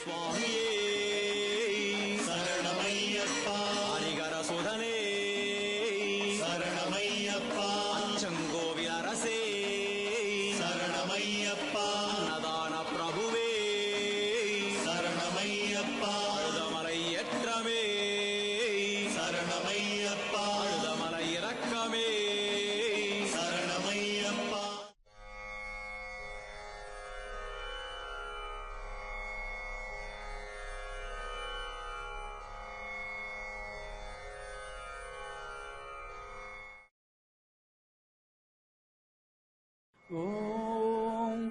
சுவாமியே சரணமையப்பா ஹரிகர சுதனே சரணமையப்பா அச்சங்கோவில் அரசே சரணமையப்பா அன்னதான பிரபுவே சரணமையப்பா அழுதமலை ஏற்றமே சரணமையப்பா அழுதமலை இரக்கமே சரணமையப்பா ஓம்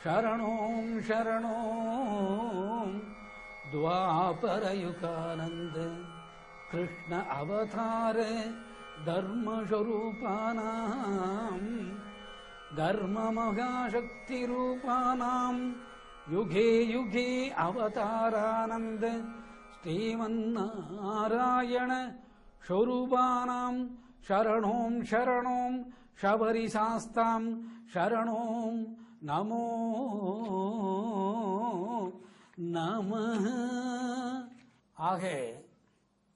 சரணோம் சரணோம் द्वापरयुगानन्द कृष्ण अवतार धर्मस्वरूपानां धर्ममहाशक्तिरूपाणां युगे युगे अवतारानन्द श्रीमन्नारायण स्वरूपाणां शरणों शरणों शबरिशास्तां शरणों नमो நமः. ஆக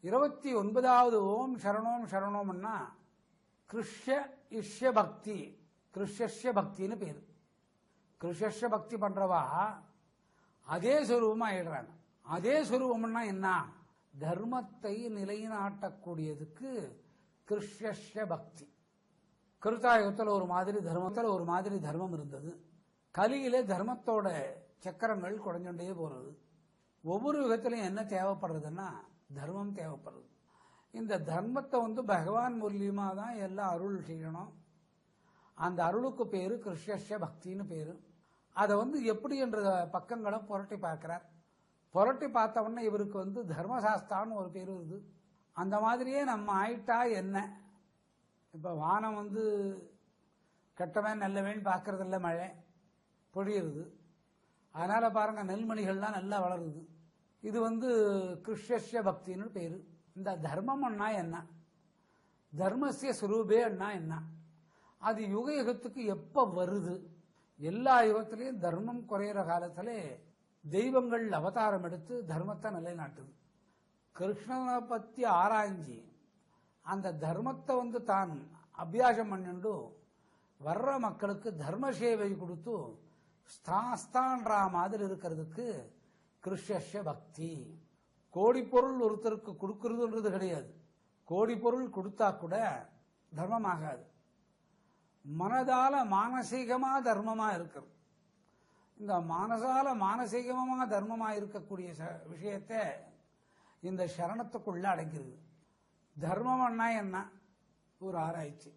29வது ஓம் சரணோம் சரணோம்னா கிருஷ்ய இஷ்ய பக்தி, கிருஷ்ய பக்தின்னு பேரு. கிருஷ்ய பக்தி பண்றவா அதே சுரூபமா ஆயிடுறாங்க. அதே சுரூபம்னா என்ன? தர்மத்தை நிலைநாட்டக்கூடியதுக்கு கிருஷ்ய பக்தி. கிருத்தாயுகத்தில் ஒரு மாதிரி தர்மம் இருந்தது. கலியிலே தர்மத்தோட சக்கரங்கள் குறைஞ்சுட்டே போறது. ஒவ்வொரு யுகத்திலையும் என்ன தேவைப்படுறதுன்னா தர்மம் தேவைப்படுறது. இந்த தர்மத்தை பகவான் மூலியமா தான் எல்லாம் அருள் செய்யணும். அந்த அருளுக்கு பேரு கிருஷ்ய பக்தின்னு பேரு. அதை எப்படி என்ற பக்கங்களை புரட்டி பார்க்கிறார். புரட்டி பார்த்த உடனே இவருக்கு தர்மசாஸ்திரான்னு ஒரு பேரு வருது. அந்த மாதிரியே நம்ம ஆயிட்டா என்ன? இப்ப வானம் கெட்டவன் நல்லவன் பார்க்கறதில்ல, மழை பொழியுறது. அதனால பாருங்க நெல்மணிகள்லாம் நல்லா வளருது. இது கிருஷ்ய பக்தின்னு பேரு. இந்த தர்மம்னா என்ன? தர்மசிய சுரூபேன்னா என்ன? அது யுக யுகத்துக்கு எப்ப வருது? எல்லா யுகத்திலையும் தர்மம் குறையிற காலத்துல தெய்வங்கள் அவதாரம் எடுத்து தர்மத்தை நிலைநாட்டுது. கிருஷ்ணனை பத்தி ஆராய்ஞ்சி அந்த தர்மத்தை தான் அபியாசம் பண்ணிண்டு வர்ற மக்களுக்கு தர்ம சேவை கொடுத்து ஸ்தான்ற மாதிரி இருக்கிறதுக்கு கிருஷ்ய பக்தி. கோடி பொருள் ஒருத்தருக்கு கொடுக்கறதுன்றது கிடையாது. கோடி பொருள் கொடுத்தா கூட தர்மமாகாது. மனதால மானசீகமா தர்மமா இருக்கிறது. இந்த மனசால மானசீகமா தர்மமா இருக்கக்கூடிய விஷயத்தை இந்த சரணத்துக்குள்ள அடங்கிறது. தர்மம்னா என்ன? ஒரு ஆராய்ச்சி.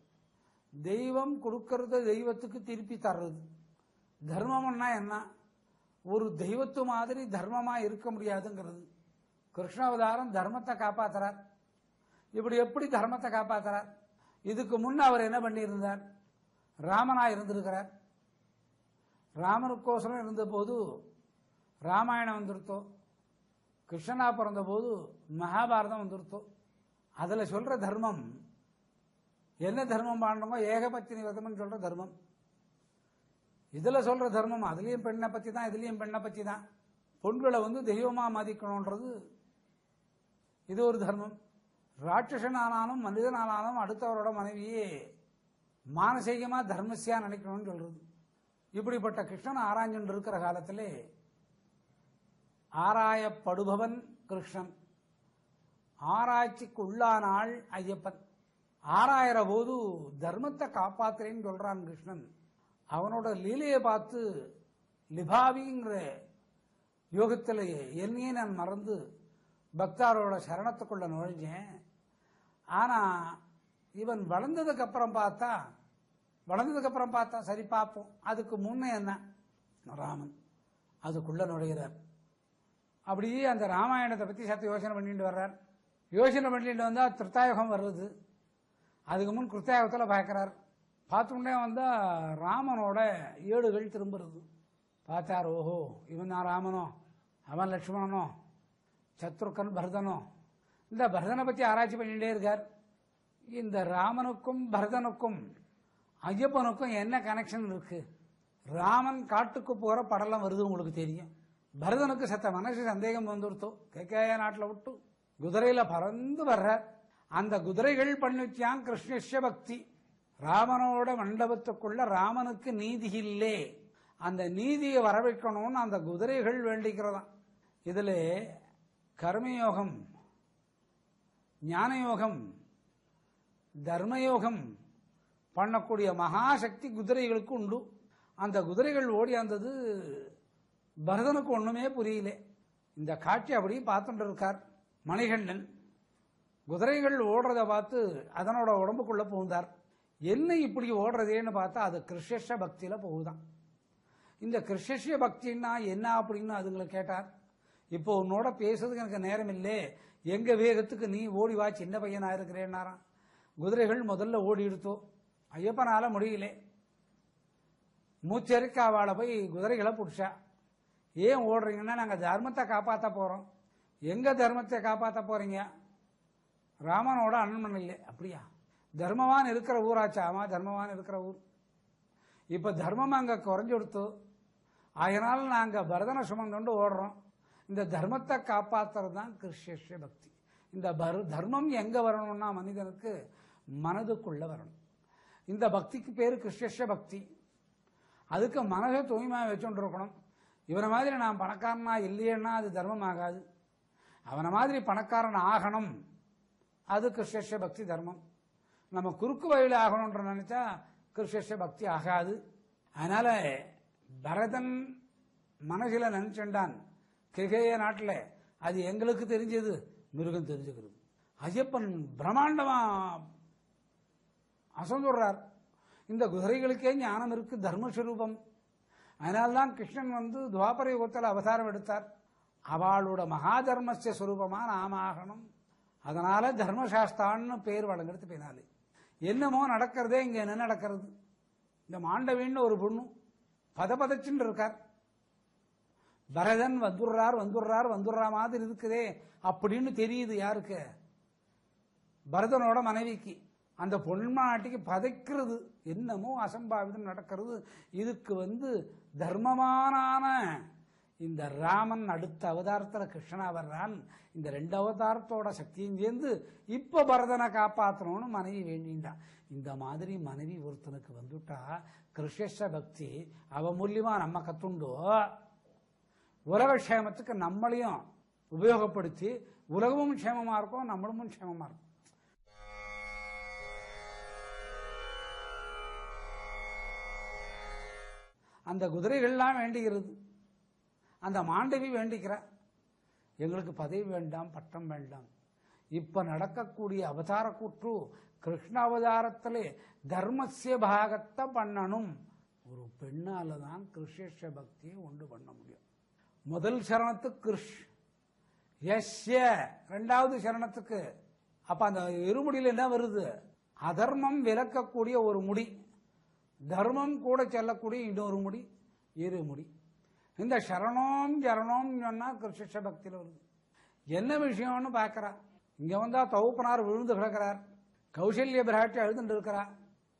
தெய்வம் கொடுக்கறத தெய்வத்துக்கு திருப்பி தர்றது. தர்மம்னா என்ன? ஒரு தெய்வத்து மாதிரி தர்மமா இருக்க முடியாதுங்கிறது. கிருஷ்ணாவதாரம் தர்மத்தை காப்பாத்துறார். இப்படி எப்படி தர்மத்தை காப்பாத்துறார்? இதுக்கு முன்ன அவர் என்ன பண்ணியிருந்தார்? ராமனா இருந்திருக்கிறார். ராமனுக்கோசரம் இருந்த போது ராமாயணம் வந்துருத்தோ, கிருஷ்ணனா பிறந்த போது மகாபாரதம் வந்துருத்தோ. அதுல சொல்ற தர்மம் என்ன? தர்மம் பாண்டமோ ஏகபத்தினி விரதம்னு சொல்ற தர்மம். இதுல சொல்ற தர்மம் அதுலயும் பெண்ணை பத்தி தான், இதுலயும் பெண்ணை பத்தி தான். பொண்களை தெய்வமா மதிக்கணும்ன்றது இது ஒரு தர்மம். ராட்சசனானாலும் மனிதனானாலும் அடுத்தவரோட மனைவியே மானசீகமா தர்மசியா நினைக்கணும்னு சொல்றது. இப்படிப்பட்ட கிருஷ்ணன் ஆராய்ஞ்சு இருக்கிற காலத்திலே ஆராயப்படுபவன் கிருஷ்ணன், ஆராய்ச்சிக்கு உள்ளானாள் ஐயப்பன். ஆராயிற போது தர்மத்தை காப்பாத்துறேன்னு சொல்றான் கிருஷ்ணன். அவனோட லீலையை பார்த்து லிபாவிங்கிற யோகத்திலேயே என்னையே நான் மறந்து பக்தாரோட சரணத்துக்குள்ள நுழைஞ்சேன். ஆனா இவன் வளர்ந்ததுக்கு அப்புறம் பார்த்தா சரி பார்ப்போம். அதுக்கு முன்னே என்ன? ராமன் அதுக்குள்ள நுழைகிறார். அப்படியே அந்த ராமாயணத்தை பத்தி சத்து யோசனை பண்ணிட்டு வர்றார். யோசனை பண்ணிட்டு வந்தா திரேதாயுகம் வருது. அதுக்கு முன் கிருத்தாயுகத்தில் பார்க்கிறார். பார்த்துட்டே வந்தா ராமனோட ஏடுகள் திரும்புறது. பார்த்தார், ஓஹோ இவன் தான் ராமனோ, அவன் லட்சுமணனோ, சத்ருக்கன் பரதனோ. இந்த பரதனை பத்தி ஆராய்ச்சி பண்ணிட்டே இருக்கார். இந்த ராமனுக்கும் பரதனுக்கும் ஐயப்பனுக்கும் என்ன கனெக்ஷன் இருக்கு? ராமன் காட்டுக்கு போற படலம் வருது உங்களுக்கு தெரியும். பரதனுக்கு சத்த மனசு சந்தேகம் வந்துருத்தோ. கேக்கைய நாட்டில் விட்டு குதிரையில பறந்து வர்ற அந்த குதிரைகள் பண்ணிச்சான் கிருஷ்ணஸ்ய பக்தி. ராமனோட மண்டபத்துக்குள்ள ராமனுக்கு நீதி இல்லே, அந்த நீதியை வர வைக்கணும்னு அந்த குதிரைகள் வேண்டிக்கிறதாம். இதுல கர்மயோகம், ஞானயோகம், தர்மயோகம் பண்ணக்கூடிய மகாசக்தி குதிரைகளுக்கு உண்டு. அந்த குதிரைகள் ஓடியாந்தது பரதனுக்கு ஒண்ணுமே புரியல. இந்த காட்சி அப்படி பார்த்துட்டு இருக்கார் மணிகண்டன். குதிரைகள் ஓடுறத பார்த்து அதனோட உடம்புக்குள்ள புகுந்தார். என்ன இப்படி ஓடுறதேன்னு பார்த்தா அது கிருஷ்ண பக்தியில போகுதான். இந்த கிருஷ்ண பக்தின்னா என்ன அப்படின்னு அதுங்களை கேட்டார். இப்போ உன்னோட பேசுறதுக்கு எனக்கு நேரம் இல்லை, எங்க வேகத்துக்கு நீ ஓடி வா, சின்ன பையனா இருக்கிறேன்னாராம். குதிரைகள் முதல்ல ஓடி எடுத்தோம். ஐயப்பனால முடியல, மூச்சரிக்க அவளை போய் குதிரைகளை பிடிச்சா. ஏன் ஓடுறீங்கன்னா நாங்க தர்மத்தை காப்பாற்ற போறோம். எங்க தர்மத்தை காப்பாற்ற போறீங்க? ராமனோட அண்ணன் இல்லை. அப்படியா? தர்மவான் இருக்கிற ஊராச்சா? ஆமா, தர்மவான் இருக்கிற ஊர். இப்ப தர்மம் அங்க குறைஞ்சு கொடுத்து, அதனால நாங்க பரதனை சுமந்து ஓடுறோம். இந்த தர்மத்தை காப்பாத்துறது தான் கிருஷ்ண பக்தி. இந்த தர்மம் எங்க வரணும்னா மனிதனுக்கு மனதுக்குள்ள வரணும். இந்த பக்திக்கு பேரு கிருஷ்ண பக்தி. அதுக்கு மனதை தூய்மையா வச்சுட்டு இருக்கணும். இவனை மாதிரி நான் பணக்காரனா இல்லையேன்னா அது தர்மம் ஆகாது. அவனை மாதிரி பணக்காரன் ஆகணும், அது கிருஷ்ண பக்தி தர்மம். நம்ம குறுக்கு வழியில் ஆகணும்ன்ற நினைச்சா கிருஷ்ண பக்தி ஆகாது. அதனால பரதன் மனசில நினைச்சுட்டான் கேகைய நாட்டில், அது எங்களுக்கு தெரிஞ்சது, மிருகம் தெரிஞ்சுக்கிறது. ஐயப்பன் பிரம்மாண்டமா அசந்துடுறார். இந்த குதிரைகளுக்கே ஞானம் இருக்கு, தர்மஸ்வரூபம். அதனால்தான் கிருஷ்ணன் துவாபர யுகத்தில் அவதாரம் எடுத்தார். அவளோட மகாதர்மஸ்ய ஸ்வரூபமா நாம ஆகணும். அதனால தர்மசாஸ்திரான்னு பேர் வழங்குறது. பின்னாலே என்னமோ நடக்கிறதே இங்க என்ன நடக்கிறது? இந்த மாண்டவின்னு ஒரு பொண்ணு பதபதச்சுன்னு இருக்கார். பரதன் வந்துடுறா மாதிரி இருக்குதே அப்படின்னு தெரியுது. யாருக்கு? பரதனோட மனைவிக்கு. அந்த பொன்மாட்டிக்கு பதைக்கிறது, என்னமோ அசம்பாவிதம் நடக்கிறது. இதுக்கு தர்மமான இந்த ராமன் அடுத்த அவதாரத்தில் கிருஷ்ணனா வர்றான். இந்த 2 அவதாரத்தோட சக்தியும் சேர்ந்து இப்ப பரதனை காப்பாற்றணும்னு மனைவி வேண்டின்றான். இந்த மாதிரி மனைவி ஒருத்தனுக்கு வந்துட்டா கிருஷ்ண பக்தி அவ மூலியமா நம்ம கத்துண்டோ உலக க்ஷேமத்துக்கு நம்மளையும் உபயோகப்படுத்தி உலகமும் க்ஷேமமா இருக்கும், நம்மளும் க்ஷேமமா இருக்கும். அந்த குதிரைகள்லாம் வேண்டுகிறது, அந்த மாண்டவி வேண்டிக்கிறா, எங்களுக்கு பதவி வேண்டாம், பட்டம் வேண்டாம். இப்ப நடக்கக்கூடிய அவதார கூற்று கிருஷ்ண அவதாரத்திலே தர்மசிய பாகத்தை பண்ணணும். ஒரு பெண்ணால தான் கிருஷ்ண பக்தியை உண்டு பண்ண முடியும். முதல் சரணத்துக்கு கிருஷ் யஸ்ய, 2வது சரணத்துக்கு. அப்ப அந்த இருமுடியில் என்ன வருது? அதர்மம் விலக்கக்கூடிய ஒரு முடி, தர்மம் கூட செல்லக்கூடிய இன்னொரு முடி, இருமுடி. இந்த சரணம் சரணம் சொன்னா கிருஷ்ண பக்தியில் வருது. என்ன விஷயம்னு பார்க்கிறா. இங்க வந்தா தௌப்பனார் விழுந்து கிடக்கிறார், கௌசல்ய பிராட்டி அழுதுட்டு இருக்கிறார்,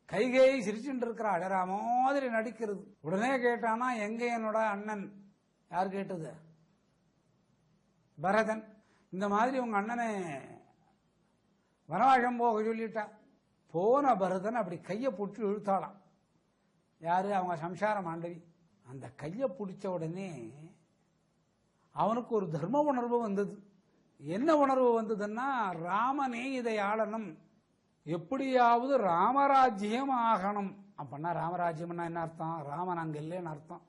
கைகேயி சிரிச்சுட்டு இருக்கிறா, அழறா மாதிரி நடிக்கிறது. உடனே கேட்டானா எங்க என்னோட அண்ணன்? யார் கேட்டது? பரதன். இந்த மாதிரி உங்க அண்ணனை வனவாசம் போக சொல்லிட்டா. போன பரதன் அப்படி கையை பிடிச்சி இழுத்தாளாம். யாரு? அவங்க சம்சார மாண்டவி. அந்த கையை பிடிச்ச உடனே அவனுக்கு ஒரு தர்ம உணர்வு வந்தது. என்ன உணர்வு வந்ததுன்னா, ராமனே இதை ஆளணும், எப்படியாவது ராமராஜ்யம் ஆகணும். அப்படின்னா ராமராஜ்யம்னா என்ன அர்த்தம்? ராமன் அங்க இல்லைன்னு அர்த்தம்.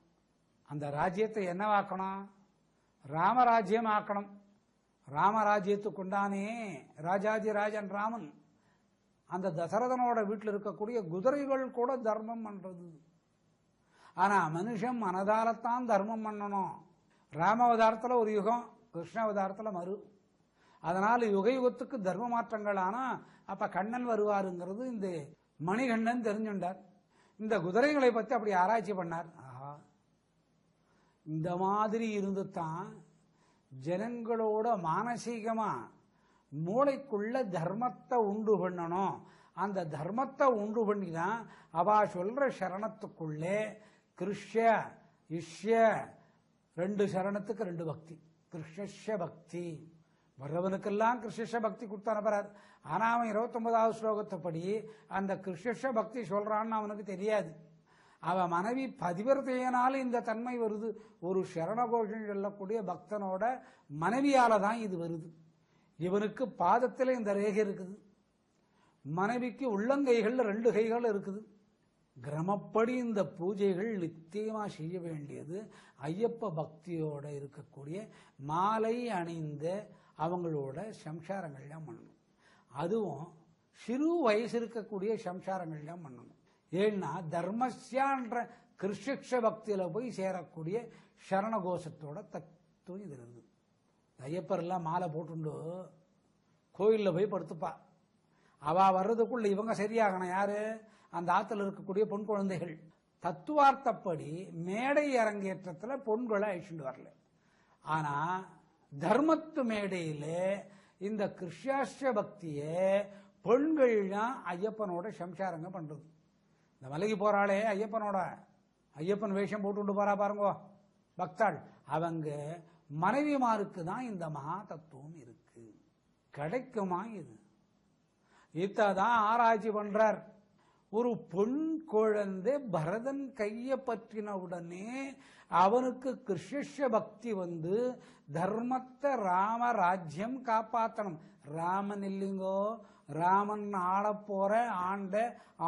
அந்த ராஜ்யத்தை என்னவாக்கணும்? ராமராஜ்யம் ஆக்கணும். ராமராஜ்யத்துக்கு உண்டானே ராஜாஜி ராஜன் ராமன். அந்த தசரதனோட வீட்டில் இருக்கக்கூடிய குதிரைகள் கூட தர்மம் பண்றது. ஆனா மனுஷன் மனதாலத்தான் தர்மம் பண்ணணும். ராமாவதாரத்தில் ஒரு யுகம், கிருஷ்ணாவதாரத்தில் மறு. அதனால யுக யுகத்துக்கு தர்ம மாற்றங்கள். ஆனா அப்ப கண்ணன் வருவாருங்கிறது இந்த மணிகண்டன் தெரிஞ்சுண்டார். இந்த குதிரைகளை பத்தி அப்படி ஆராய்ச்சி பண்ணார். ஆஹா, இந்த மாதிரி இருந்து தான் ஜனங்களோட மானசீகமா மூளைக்குள்ள தர்மத்தை உண்டு பண்ணணும். அந்த தர்மத்தை உண்டு பண்ணிதான் அவ சொல்ற சரணத்துக்குள்ளே கிருஷ்ய இஷ்ய 2 சரணத்துக்கு 2 பக்தி. கிருஷ்ண பக்தி வர்றவனுக்கெல்லாம் கிருஷ்ண பக்தி கொடுத்தான பெறார். ஆனா அவன் 29வது ஸ்லோகத்தைப்படி அந்த கிருஷ்ண பக்தி சொல்றான்னு அவனுக்கு தெரியாது. அவன் மனைவி பதிவிரதையினால இந்த தன்மை வருது. ஒரு சரணகோஷம் சொல்லக்கூடிய பக்தனோட மனைவியால தான் இது வருது. இவனுக்கு பாதத்தில் இந்த ரேகை இருக்குது, மனைவிக்கு உள்ளங்கைகள் 2 கைகள் இருக்குது. கிரமப்படி இந்த பூஜைகள் நித்தியமா செய்ய வேண்டியது. ஐயப்ப பக்தியோட இருக்கக்கூடிய மாலை அணிந்த அவங்களோட சம்சாரங்கள்லாம் பண்ணணும். அதுவும் சிறு வயசு இருக்கக்கூடிய சம்சாரங்கள்லாம் பண்ணணும். ஏன்னா தர்மஸ்யான்ற கிருஷ்ண பக்தியில போய் சேரக்கூடிய சரணகோஷத்தோட தத்துவம் இது இருக்குது. ஐயப்பர் எல்லாம் மாலை போட்டுண்டு கோயிலில் போய் படுத்துப்பா. அவ வர்றதுக்குள்ள இவங்க சரியாகணும். யாரு? அந்த ஆத்துல இருக்கக்கூடிய பொன் குழந்தைகள். தத்துவார்த்தப்படி மேடை அரங்கேற்றத்தில் பொன்களை அழிச்சுட்டு வரல. ஆனா தர்மத்து மேடையில இந்த கிருஷ்ணாஷ்ட பக்தியை பெண்கள் தான் ஐயப்பனோட சம்சாரங்க பண்றது. இந்த மலைக்கு போறாளே ஐயப்பன் வேஷம் போட்டு போறா பாருங்க பக்தாள், அவங்க மனைவிமாருக்கு தான் இந்த மகா தத்துவம் இருக்கு. கிடைக்குமா? இது இத்தான் ஆராய்ச்சி பண்றார். ஒரு பெண் குழந்தை பரதன் கைய பற்றின உடனே அவனுக்கு கிருஷ்ண பக்தி வந்து தர்மத்தை ராம ராஜ்யம் காப்பாற்றணும். ராமன் இல்லைங்கோ, ராமன் ஆளப்போற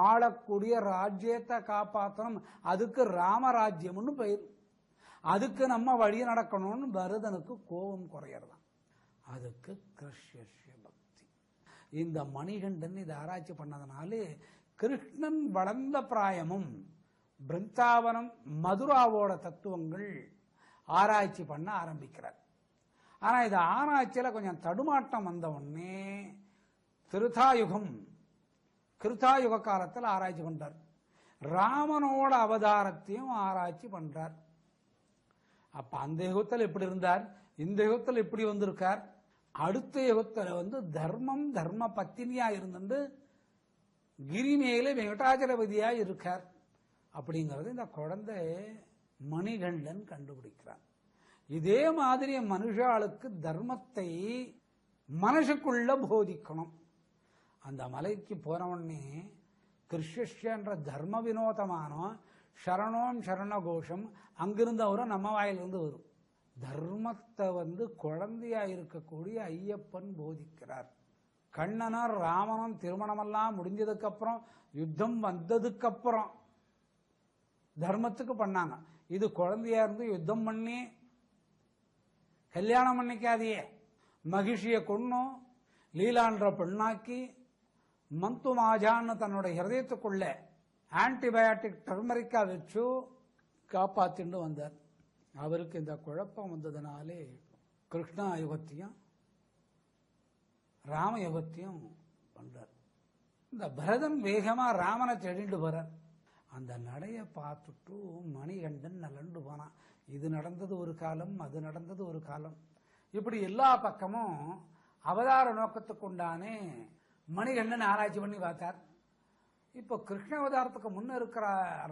ஆளக்கூடிய ராஜ்யத்தை காப்பாற்றணும். அதுக்கு ராமராஜ்யம்னு பெயர். அதுக்கு நம்ம வழி நடக்கணும்னு பரதனுக்கு கோபம் குறையறதான். அதுக்கு கிருஷ்ண பக்தி. இந்த மணிகண்டன் இதை ஆராய்ச்சி பண்ணதுனாலே கிருஷ்ணன் வளர்ந்த பிராயமும் பிருந்தாவனம் மதுராவோட தத்துவங்கள் ஆராய்ச்சி பண்ண ஆரம்பிக்கிறார். ஆனா இது ஆராய்ச்சியில கொஞ்சம் தடுமாட்டம் வந்த உடனே கிருதாயுக காலத்தில் ஆராய்ச்சி பண்றார். ராமனோட அவதாரத்தையும் ஆராய்ச்சி பண்றார். அப்ப அந்த யுகத்தில் எப்படி இருந்தார், இந்த யுகத்தில் எப்படி வந்திருக்கார், அடுத்த யுகத்தில் தர்ம பத்தினியா இருந்து கிரிமேல வெங்கடாச்சலபதியா இருக்கார். அப்படிங்கிறது இந்த குழந்தை மணிகண்டன் கண்டுபிடிக்கிறார். இதே மாதிரி மனுஷாளுக்கு தர்மத்தை மனசுக்குள்ள போதிக்கணும். அந்த மலைக்கு போனவொடனே கிருஷ்ணன்ற தர்ம வினோதமான சரண கோஷம் அங்கிருந்து வரும், நம்ம வாயிலிருந்து வரும். தர்மத்தை குழந்தையா இருக்கக்கூடிய ஐயப்பன் போதிக்கிறார். கண்ணனர் ராமனும் திருமணமெல்லாம் முடிஞ்சதுக்கு அப்புறம் யுத்தம் வந்ததுக்கு அப்புறம் தர்மத்துக்கு பண்ணாங்க. இது குழந்தையா இருந்து யுத்தம் பண்ணி கல்யாணம் பண்ணிக்காதியே, மகிழ்ச்சியை கொன்னும் லீலான்ற பெண்ணாக்கி மந்து மாஜான்னு தன்னோட ஹிருதயத்துக்குள்ள ஆன்டிபயாட்டிக் டர்மரிக்கா வச்சு காப்பாத்திட்டு வந்தார். அவருக்கு இந்த குழப்பம் வந்ததுனாலே கிருஷ்ணா யுகத்தையும் ராமயுகத்தையும் பண்றார். இந்த பரதன் வேகமா ராமனை தேடிட்டு போறார். அந்த நடைய பார்த்துட்டு மணிகண்டன் நலண்டு போனான். இது நடந்தது ஒரு காலம், அது நடந்தது ஒரு காலம். இப்படி எல்லா பக்கமும் அவதார நோக்கத்துக்கு உண்டானே மணிகண்டன் ஆராய்ச்சி பண்ணி பார்த்தார். இப்போ கிருஷ்ண அவதாரத்துக்கு முன்ன இருக்கிற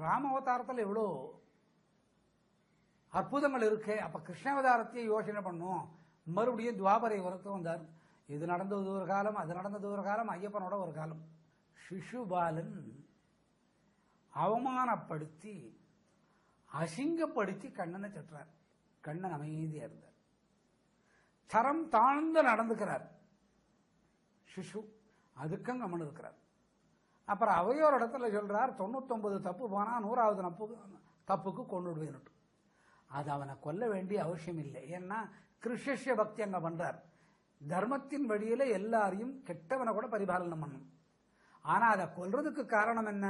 ராம அவதாரத்தில் எவ்வளோ அற்புதங்கள் இருக்கு. அப்ப கிருஷ்ண அவதாரத்தையே யோசனை பண்ணும். மறுபடியும் துவாபரை வரத்து வந்தார். இது நடந்தது ஒரு காலம், அது நடந்தது ஒரு காலம், ஐயப்பனோட ஒரு காலம். சிசுபாலன் அவமானப்படுத்தி அசிங்கப்படுத்தி கண்ணனை திட்டுறார். கண்ணன் அமைதியா இருந்தார். தரம் தாழ்ந்து நடந்துக்கிறார் சிசு. அதுக்கும் கம்மன் இருக்கிறார். அப்புறம் அவையோர் இடத்துல சொல்றார், 99 தப்பு போனா 100வது தப்புக்கு கொண்டுடுவேன். அது அவனை கொல்ல வேண்டிய அவசியம் இல்லை. ஏன்னா கிருஷ்ண பக்தி அங்க பண்றார். தர்மத்தின் வழியில எல்லாரையும் கெட்டவனை கூட பரிபாலனம் பண்ணும். ஆனா அதை கொல்றதுக்கு காரணம் என்ன?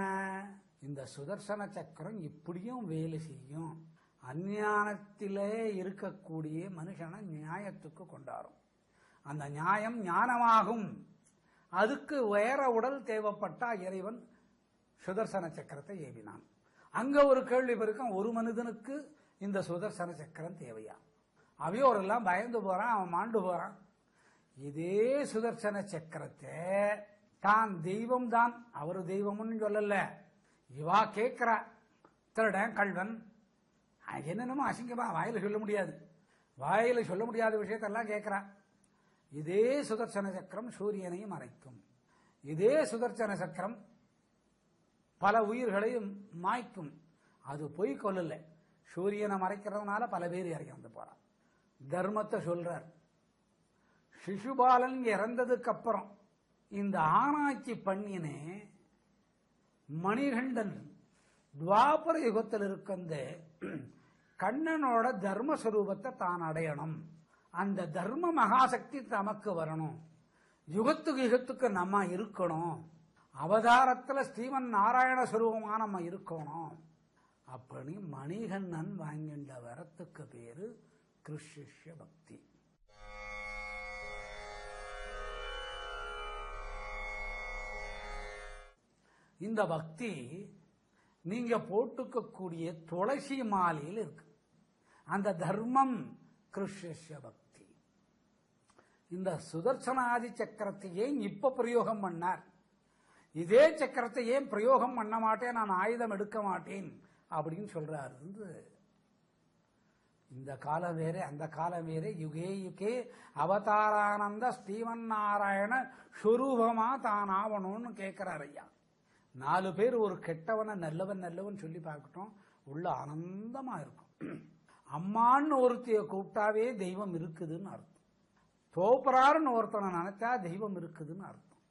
இந்த சுதர்சன சக்கரம் இப்படியும் வேலை செய்யும். அஞ்ஞானத்திலே இருக்கக்கூடிய மனுஷனை நியாயத்துக்கு கொண்டாடும். அந்த நியாயம் ஞானமாகும். அதுக்கு வேற உடல் தேவைப்பட்டா இறைவன் சுதர்சன சக்கரத்தை ஏவினான். அங்க ஒரு கேள்வி பெருக்கம், ஒரு மனிதனுக்கு இந்த சுதர்சன சக்கரம் தேவையா? அவையோரெல்லாம் பயந்து போறான், அவன் மாண்டு போறான். இதே சுதர்சன சக்கரத்தை தான் தெய்வம் தான், அவரு தெய்வம்னு சொல்லல, இவா கேட்கிறா, திருடன் கல்வன் என்னென்னமோ அசிங்கமா வாயில சொல்ல முடியாது, வாயில சொல்ல முடியாத விஷயத்தெல்லாம் கேட்கிறா. இதே சுதர்சன சக்கரம் சூரியனையும் மறைக்கும், இதே சுதர்சன சக்கரம் பல உயிர்களையும் மாய்க்கும். அது பொய் கொல்லல, சூரியனை மறைக்கிறதுனால பல பேர் இறங்கி வந்து போறான். தர்மத்தை சொல்றார். சிசுபாலன் இறந்ததுக்கு அப்புறம் இந்த ஆராய்ச்சி பண்ணினே மணிகண்டன் துவாபர யுகத்தில் இருக்கின்ற கண்ணனோட தர்மஸ்வரூபத்தை தான் அடையணும், அந்த தர்ம மகாசக்தி தமக்கு வரணும், யுகத்துக்கு யுகத்துக்கு நம்ம இருக்கணும், அவதாரத்தில் ஸ்ரீமன் நாராயண ஸ்வரூபமா நம்ம இருக்கணும். அப்படி மணிகண்ணன் வாங்கின்ற வரத்துக்கு பேரு கிருஷ்ய பக்தி. இந்த பக்தி நீங்க போட்டுக்கக்கூடிய துளசி மாலையில் இருக்கு. அந்த தர்மம் கிருஷ்ய பக்தி. இந்த சுதர்சனாதி சக்கரத்தை ஏன் இப்ப பிரயோகம் பண்ணார்? இதே சக்கரத்தை ஏன் பிரயோகம் பண்ண மாட்டேன், நான் ஆயுதம் எடுக்க மாட்டேன் அப்படின்னு சொல்றாரு. இந்த காலம் வேற அந்த காலம் வேற. யுகே யுகே அவதாரானந்த ஸ்ரீமன் நாராயண ஸ்வரூபமா தான் ஆவணும்னு கேட்கிறார் ஐயா. 4 பேர் ஒரு கெட்டவனை நல்லவன் நல்லவன் சொல்லி பார்க்கட்டும், உள்ள ஆனந்தமா இருக்கும். அம்மான்னு ஒருத்தைய கூப்பிட்டாவே தெய்வம் இருக்குதுன்னு அர்த்தம். தோப்பராருன்னு ஒருத்தனை நினைச்சா தெய்வம் இருக்குதுன்னு அர்த்தம்.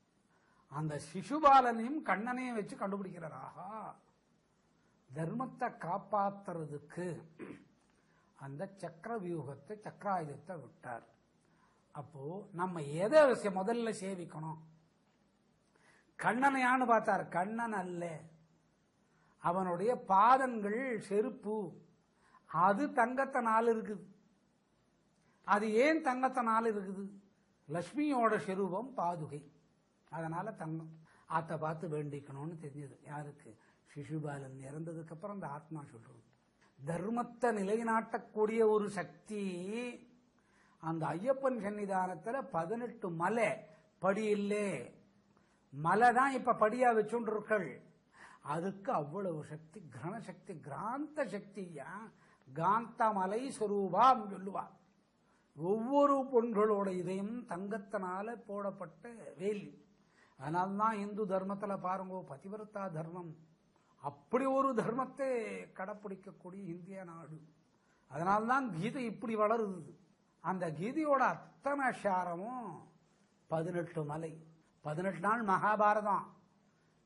அந்த சிசுபாலனையும் கண்ணனையும் வச்சு கண்டுபிடிக்கிறார். ஆஹா, தர்மத்தை காப்பாத்துறதுக்கு அந்த சக்கர வியூகத்தை சக்கராயுதத்தை விட்டார். அப்போ நம்ம எதை முதல்ல சேவிக்கணும்? கண்ணனையான்னு பார்த்தார். கண்ணன் அல்ல, அவனுடைய பாதங்கள் செருப்பு, அது தங்கத்தினால் இருக்குது. அது ஏன் தங்கத்தினால் இருக்குது? லட்சுமியோட செருபம் பாதுகை, அதனால தங்கம். அதை பார்த்து வேண்டிக்கணும்னு தெரிஞ்சது யாருக்கு? சிசுபாலன் இறந்ததுக்கு அப்புறம் அந்த ஆத்மா சொல்றது. தர்மத்தை நிலைநாட்டக்கூடிய ஒரு சக்தி அந்த ஐயப்பன் சன்னிதானத்தில் 18 மலை படி இல்லே, மலை தான் இப்ப படியா வச்சுருக்கள். அதுக்கு அவ்வளவு சக்தி, கிரணசக்தி, கிராந்த சக்தியா, காந்தமலை ஸ்வரூபாம் சொல்லுவா. ஒவ்வொரு பொண்களோட இதையும் தங்கத்தினால போடப்பட்ட வேலி. அதனால்தான் இந்து தர்மத்துல பாருங்க, பதிவிரதா தர்மம், அப்படி ஒரு தர்மத்தை கடைப்பிடிக்கக்கூடிய இந்திய நாடு. அதனால்தான் கீதை இப்படி வளருது. அந்த கீதையோட அத்தனை சாரமும் 18 மலை, 18 நாள் மகாபாரதம்,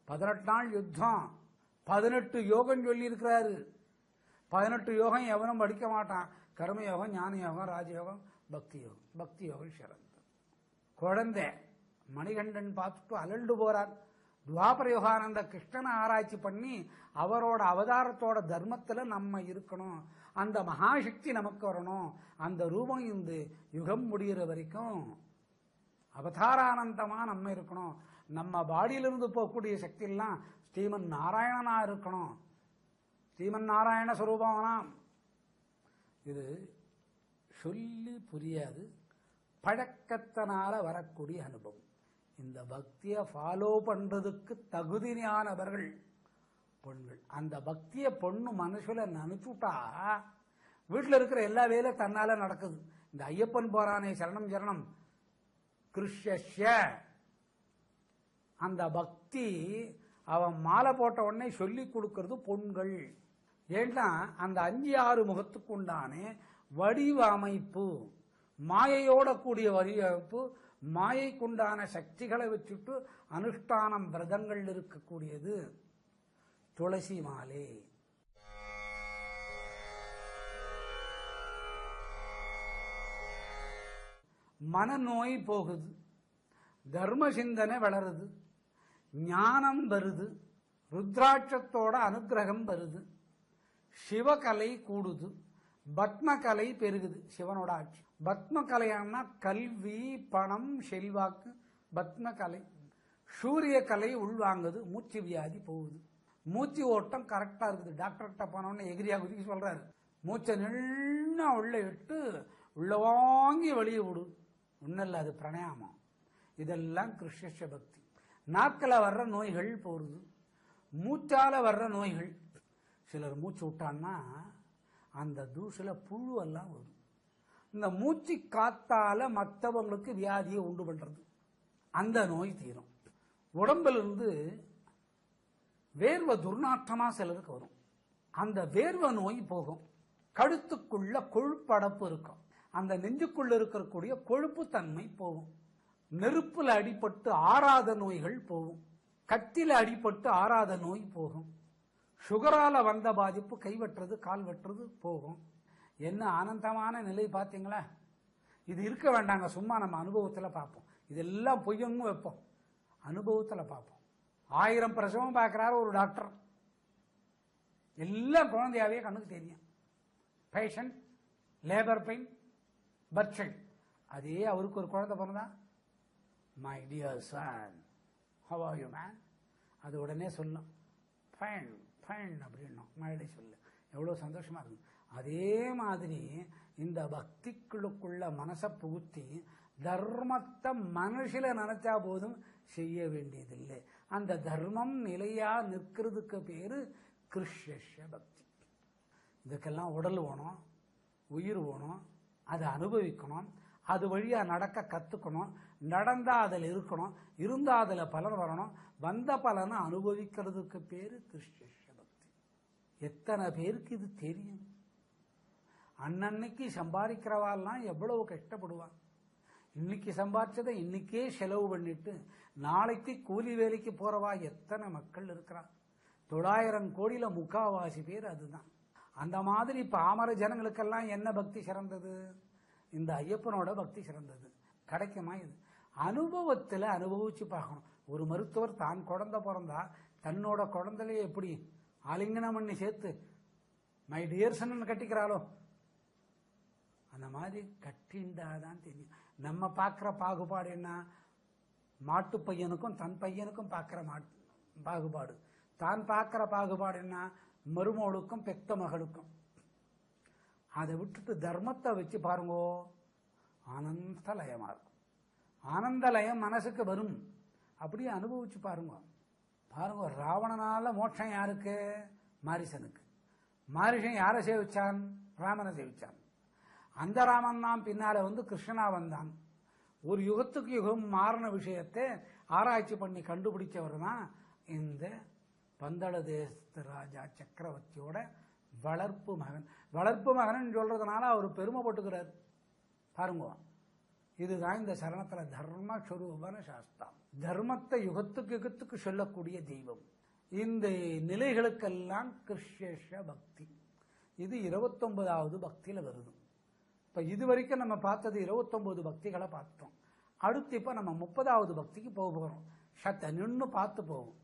18 நாள் யுத்தம், 18 யோகம் சொல்லி இருக்கிறாரு. 18 யோகம் எவனும் படிக்க மாட்டான். கர்ம யோகம், ஞான யோகம், ராஜயோகம், பக்தி யோகம். பக்தி யோகம் சிறந்தது. குழந்தை மணிகண்டன் பார்த்துட்டு அலண்டு போறார். துவாபர யோகானந்த கிருஷ்ணனை ஆராய்ச்சி பண்ணி அவரோட அவதாரத்தோட தர்மத்துல நம்ம இருக்கணும், அந்த மகாசக்தி நமக்கு வரணும், அந்த ரூபம் இந்த யுகம் முடிகிற வரைக்கும் அவதாரானந்தமா நம்ம இருக்கணும், நம்ம பாடியிலிருந்து போகக்கூடிய சக்தி எல்லாம் ஸ்ரீமன் நாராயணனா இருக்கணும், ஸ்ரீமன் நாராயண ஸ்வரூபமானாம். இது சொல்லி புரியாது, பழக்கத்தினால வரக்கூடிய அனுபவம். இந்த பக்தியை ஃபாலோ பண்றதுக்கு தகுதியானவர்கள் பெண்கள். அந்த பக்தியை பொண்ணு மனசுல நினைச்சுட்டா வீட்டில் இருக்கிற எல்லா வேலையும் தன்னால நடக்குது. இந்த ஐயப்பன் போறானே சரணம் சரணம் கிருஷ்ய, அந்த பக்தி அவன் மாலை போட்ட உடனே சொல்லி கொடுக்கறது பொண்கள். ஏன்னா அந்த 5-6 முகத்துக்கு உண்டான வடிவமைப்பு, மாயையோட கூடிய வடிவமைப்பு, மாயைக்குண்டான சக்திகளை வச்சுட்டு அனுஷ்டானம் விரதங்கள் இருக்கக்கூடியது துளசி மாலை. மனநோய் போகுது, தர்ம சிந்தனை வளருது, ஞானம் வருது, ருத்ராட்சத்தோட அனுகிரகம் வருது, சிவகலை கூடுது, பத்மகலை பெருகுது. சிவனோட ஆட்சி. பத்மகலையானா கல்வி, பணம், செல்வாக்கு. பத்மகலை சூரிய கலை உள்வாங்குது, மூச்சு வியாதி போகுது, மூச்சு ஓட்டம் கரெக்டா இருக்குது. டாக்டர்கிட்ட போனோன்னு எகிரியா குதிக்க சொல்றாரு, மூச்சை நின்னா உள்ள விட்டு உள்ள வாங்கி வெளியே விடு. ஒன்னும் இல்லை, அது பிராணாயாமம். இதெல்லாம் கிருஷ்ண பக்தி. நாக்கில் வர்ற நோய்கள் போகுது, மூச்சால வர்ற நோய்கள். சிலர் மூச்சு விட்டான்னா அந்த தூசில புழு எல்லாம் வரும். இந்த மூச்சு காத்தால மற்றவங்களுக்கு வியாதியை உண்டு பண்றது. அந்த நோய் தீரும். உடம்புல இருந்து வேர்வை துர்நாற்றமா சிலருக்கு வரும். அந்த வேர்வை நோய் போகும். கழுத்துக்குள்ள கொழுப்படப்பு இருக்கும். அந்த நெஞ்சுக்குள்ள இருக்கக்கூடிய கொழுப்பு தன்மை போகும். நெருப்புல அடிபட்டு ஆறாத நோய்கள் போகும். கத்தில அடிபட்டு ஆறாத நோய் போகும். சுகரால வந்த பாதிப்பு கைவற்றது கால் வெட்டுறது போகும். என்ன ஆனந்தமான நிலை பார்த்தீங்களா? இது இருக்க வேண்டாங்க, சும்மா நம்ம அனுபவத்தில் பார்ப்போம். இதெல்லாம் பொய்யன்னு வைப்போம், அனுபவத்தில் பார்ப்போம். 1000 பிரசவம் பார்க்குறாரு ஒரு டாக்டர், எல்லாம் குழந்தையாவே கண்ணுக்கு தெரியும். Patient, labour pain, birth child. அதே அவருக்கு ஒரு குழந்தை பிறந்தா, my dear son how are you man, அது உடனே சொல்லும் ஃபைன் ஃபைன் அப்படின்னும், மழை சொல்லு, எவ்வளோ சந்தோஷமா இருக்கும். அதே மாதிரி இந்த பக்திக்குள்ளுக்குள்ள மனசை புகுத்தி தர்மத்தை மனுஷில நினைச்சா போதும், செய்ய வேண்டியதில்லை. அந்த தர்மம் நிலையா நிற்கிறதுக்கு பேரு கிருஷ்ண பக்தி. இதுக்கெல்லாம் உடல் வேணும், உயிர் வேணும், அதை அனுபவிக்கணும், அது வழியா நடக்க கத்துக்கணும், நடந்தா அதில் இருக்கணும், இருந்தா அதுல பலன் வரணும், வந்த பலனை அனுபவிக்கிறதுக்கு பேரு கிருஷ்ண பக்தி. எத்தனை பேருக்கு இது தெரியும்? அன்னன்னைக்கு சம்பாதிக்கிறவாள்லாம் எவ்வளவு கஷ்டப்படுவான். இன்னைக்கு சம்பாதிச்சதை இன்னைக்கே செலவு பண்ணிட்டு நாளைக்கு கூலி வேலைக்கு போறவா எத்தனை மக்கள் இருக்கிறா. 900 கோடியில முக்காவாசி பேர் அதுதான். அந்த மாதிரி பாமர ஜனங்களுக்கெல்லாம் என்ன பக்தி சிறந்தது? இந்த ஐயப்பனோட பக்தி சிறந்தது. கிடைக்குமா? இது அனுபவத்தில் அனுபவிச்சு பார்க்கணும். ஒரு மருத்துவர் தான் குழந்தை பிறந்தா தன்னோட குழந்தைய எப்படி ஆலிங்கனம் பண்ணி சேர்த்து மை டியர்சன் கட்டிக்கிறாளோ அந்த மாதிரி கட்டிண்டாதான் தெரியும். நம்ம பார்க்குற பாகுபாடு என்ன? மாட்டு பையனுக்கும் தன் பையனுக்கும் பார்க்குற பாகுபாடு. தான் பார்க்குற பாகுபாடு என்ன? மருமகளுக்கும் பெத்த மகளுக்கும். அதை விட்டுட்டு தர்மத்தை வச்சு பாருங்க, ஆனந்தலயமா இருக்கும். ஆனந்தலயம் மனசுக்கு வரும். அப்படியே அனுபவிச்சு பாருங்க. பாருங்க, ராவணனால மோட்சம் யாருக்கு? மாரிசனுக்கு. மாரிசன் யாரை சேவிச்சான்? ராமனை சேவிச்சான். அந்த ராமன் தான் பின்னால வந்து கிருஷ்ணனா வந்தான். ஒரு யுகத்துக்கு யுகம் மாறின விஷயத்தை ஆராய்ச்சி பண்ணி கண்டுபிடிச்சவர் தான் இந்த பந்தள தேசத்து ராஜா சக்கரவர்த்தியோட வளர்ப்பு மகன். வளர்ப்பு மகன் சொல்றதுனால அவர் பெருமைப்பட்டுக்கிறார். பாருங்க, இதுதான் இந்த சரணத்துல தர்ம ஸ்வரூபன சாஸ்திரா. தர்மத்தை யுகத்துக்கு யுகத்துக்கு சொல்லக்கூடிய தெய்வம். இந்த நிலைகளுக்கெல்லாம் கிருஷ்ண பக்தி. இது 29வது பக்தியில வருது. இப்ப இதுவரைக்கும் நம்ம பார்த்தது 29 பக்திகளை பார்த்தோம். அடுத்து இப்ப நம்ம 30வது பக்திக்கு போக போறோம். சத்த நின்று பார்த்து போவோம்.